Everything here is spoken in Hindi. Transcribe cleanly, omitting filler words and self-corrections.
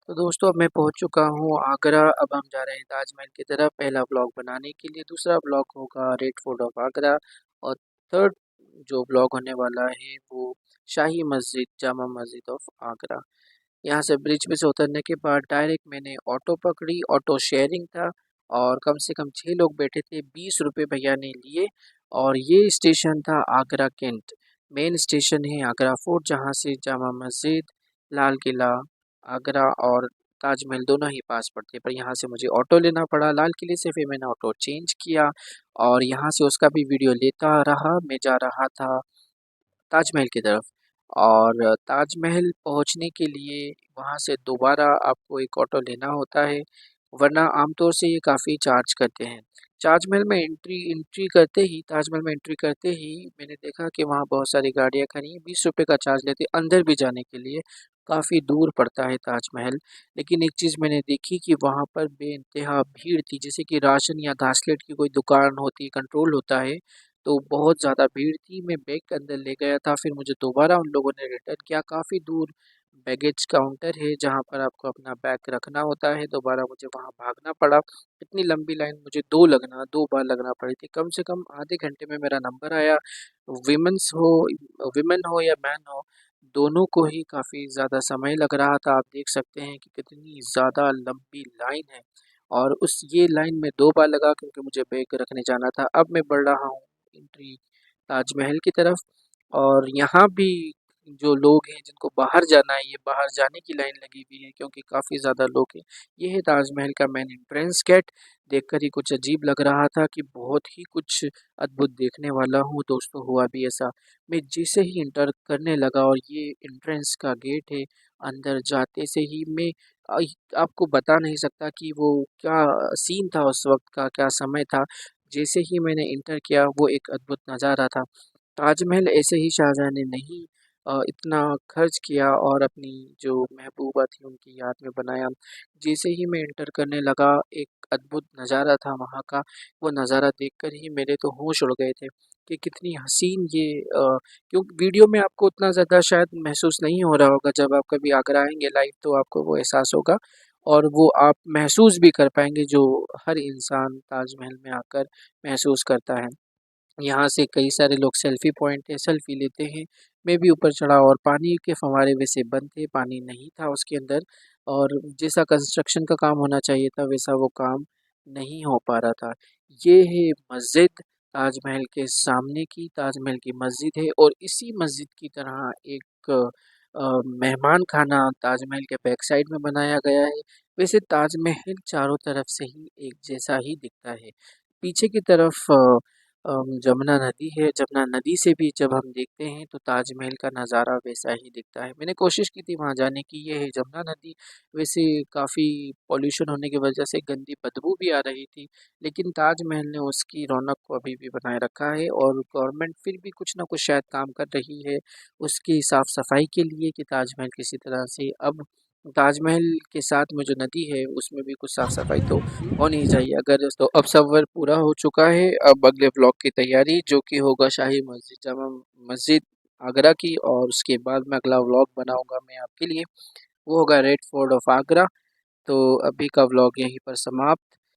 तो दोस्तों अब मैं पहुंच चुका हूं आगरा। अब हम जा रहे हैं ताजमहल की तरफ। पहला ब्लॉग बनाने के लिए, दूसरा ब्लॉग होगा रेड फोर्ट ऑफ आगरा, और थर्ड जो ब्लॉग होने वाला है वो शाही मस्जिद, जामा मस्जिद ऑफ आगरा। यहाँ से ब्रिज पे से उतरने के बाद डायरेक्ट मैंने ऑटो पकड़ी। ऑटो शेयरिंग था और कम से कम 6 लोग बैठे थे। 20 रुपये भैया ने लिए। और ये स्टेशन था आगरा कैंट। मेन स्टेशन है आगरा फोर्ट, जहाँ से जामा मस्जिद, लाल किला, आगरा और ताजमहल दोनों ही पास पड़ते हैं। पर यहाँ से मुझे ऑटो लेना पड़ा लाल किले से, फिर मैंने ऑटो चेंज किया और यहाँ से उसका भी वीडियो लेता रहा। मैं जा रहा था ताजमहल की तरफ। और ताजमहल पहुँचने के लिए वहाँ से दोबारा आपको एक ऑटो लेना होता है, वरना आमतौर से ये काफ़ी चार्ज करते हैं। ताजमहल में ताजमहल में एंट्री करते ही मैंने देखा कि वहाँ बहुत सारी गाड़ियाँ खड़ी हैं। 20 रुपये का चार्ज लेते हैं अंदर भी जाने के लिए। काफ़ी दूर पड़ता है ताजमहल। लेकिन एक चीज़ मैंने देखी कि वहाँ पर बेइंतहा भीड़ थी। जैसे कि राशन या घासलेट की कोई दुकान होती है, कंट्रोल होता है, तो बहुत ज़्यादा भीड़ थी। मैं बैग अंदर ले गया था, फिर मुझे दोबारा उन लोगों ने रिटर्न किया। काफ़ी दूर बैगेज काउंटर है जहाँ पर आपको अपना बैग रखना होता है। दोबारा मुझे वहाँ भागना पड़ा। इतनी लंबी लाइन मुझे 2 बार लगना पड़ी थी। कम से कम आधे घंटे में मेरा नंबर आया। विमेंस हो विमेन हो या मैन हो, दोनों को ही काफ़ी ज़्यादा समय लग रहा था। आप देख सकते हैं कि कितनी ज़्यादा लंबी लाइन है। और उस ये लाइन में 2 बार लगा क्योंकि मुझे बैग रखने जाना था। अब मैं बढ़ रहा हूँ एंट्री ताजमहल की तरफ। और यहाँ भी जो लोग हैं जिनको बाहर जाना है, ये बाहर जाने की लाइन लगी हुई है क्योंकि काफ़ी ज़्यादा लोग हैं। ये है ताजमहल का मेन एंट्रेंस गेट। देखकर ही कुछ अजीब लग रहा था कि बहुत ही कुछ अद्भुत देखने वाला हूँ। दोस्तों हुआ भी ऐसा। मैं जैसे ही इंटर करने लगा और ये एंट्रेंस का गेट है, अंदर जाते से ही मैं अ, आपको बता नहीं सकता कि वो क्या सीन था उस वक्त का, क्या समय था। जैसे ही मैंने इंटर किया वो एक अद्भुत नज़ारा था। ताजमहल ऐसे ही शाहजहाँ ने नहीं इतना खर्च किया और अपनी जो महबूबा थी उनकी याद में बनाया। जैसे ही मैं एंटर करने लगा, एक अद्भुत नज़ारा था वहाँ का। वो नज़ारा देखकर ही मेरे तो होश उड़ गए थे कि कितनी हसीन ये क्योंकि वीडियो में आपको उतना ज़्यादा शायद महसूस नहीं हो रहा होगा। जब आप कभी आगरा आएंगे लाइव तो आपको वो एहसास होगा और वो आप महसूस भी कर पाएंगे जो हर इंसान ताजमहल में आकर महसूस करता है। यहाँ से कई सारे लोग सेल्फी पॉइंट है, सेल्फी लेते हैं। मैं भी ऊपर चढ़ा और पानी के फव्वारे वैसे बंद थे, पानी नहीं था उसके अंदर। और जैसा कंस्ट्रक्शन का काम होना चाहिए था वैसा वो काम नहीं हो पा रहा था। ये है मस्जिद, ताजमहल के सामने की ताजमहल की मस्जिद है। और इसी मस्जिद की तरह एक मेहमान खाना ताजमहल के बैक साइड में बनाया गया है। वैसे ताजमहल चारों तरफ से ही एक जैसा ही दिखता है। पीछे की तरफ जमुना नदी है। जमुना नदी से भी जब हम देखते हैं तो ताजमहल का नज़ारा वैसा ही दिखता है। मैंने कोशिश की थी वहाँ जाने की। ये है जमुना नदी। वैसे काफ़ी पॉल्यूशन होने की वजह से गंदी बदबू भी आ रही थी, लेकिन ताजमहल ने उसकी रौनक को अभी भी बनाए रखा है। और गवर्नमेंट फिर भी कुछ ना कुछ शायद काम कर रही है उसकी साफ़ सफाई के लिए कि ताजमहल किसी तरह से अब ताजमहल के साथ में जो नदी है उसमें भी कुछ साफ़ सफाई तो होनी ही चाहिए। अगर तो अब सफ़र पूरा हो चुका है। अब अगले व्लॉग की तैयारी जो कि होगा शाही मस्जिद, जामा मस्जिद आगरा की। और उसके बाद में अगला व्लॉग बनाऊंगा मैं आपके लिए, वो होगा रेड फोर्ट ऑफ आगरा। तो अभी का व्लॉग यहीं पर समाप्त।